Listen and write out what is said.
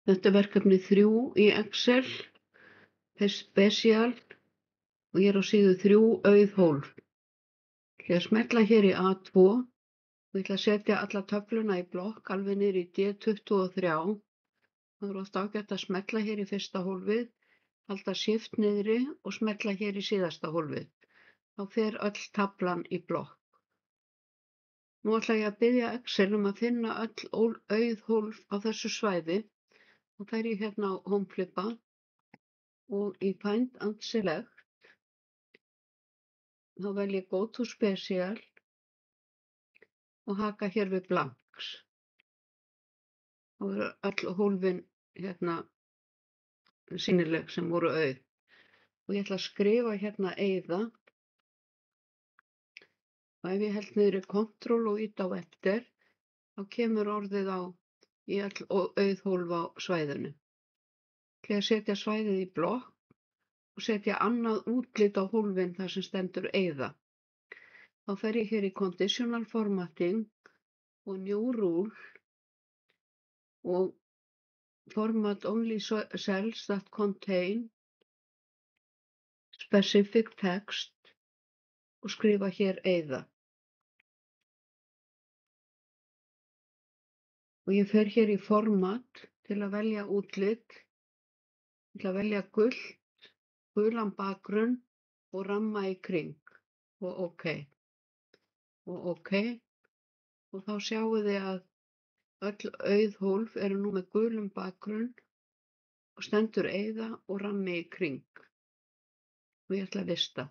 Þetta er verkefni 3 í Excel, Special, og ég er á síðu 3, auð hólf. Ég ætla að smella hér í A2 og ég ætla að setja alla töfluna í blokk alveg niður í D23. Það er oft ágætt að smella hér í fyrsta hólfið, halda Shift niðri og smella hér í síðasta hólfið. Þá fer öll taflan í blokk. Nú ætla ég að biðja Excel að finna öll auð hólf á þessu svæði og fer ég hérna á Homeflipa og í Find and Select þá vel ég Go to Special og haka hér við Blanks. Þá eru öll hólfin hérna sýnileg sem voru auð. Og ég ætla að skrifa hérna eyða. Og ef ég held niðri Ctrl og ýta á Enter, þá kemur orðið í öll auð hólf á svæðinu. Ég ætla að setja svæðið í blokk og setja annað útlit á hólfin þar sem stendur eyða. Þá fer ég hér í Conditional Formatting og New Rule og Format Only Cells that contain Specific Text og skrifa hér eyða. Og ég fer hér í Format til að velja útlit. Ég ætla að velja gulan bakgrunn og ramma í kring og OK. Og OK. Og þá sjáum þið að öll auð hólf eru nú með gulum bakgrunn og stendur eyða og rammi í kring. Og ég ætla að vista.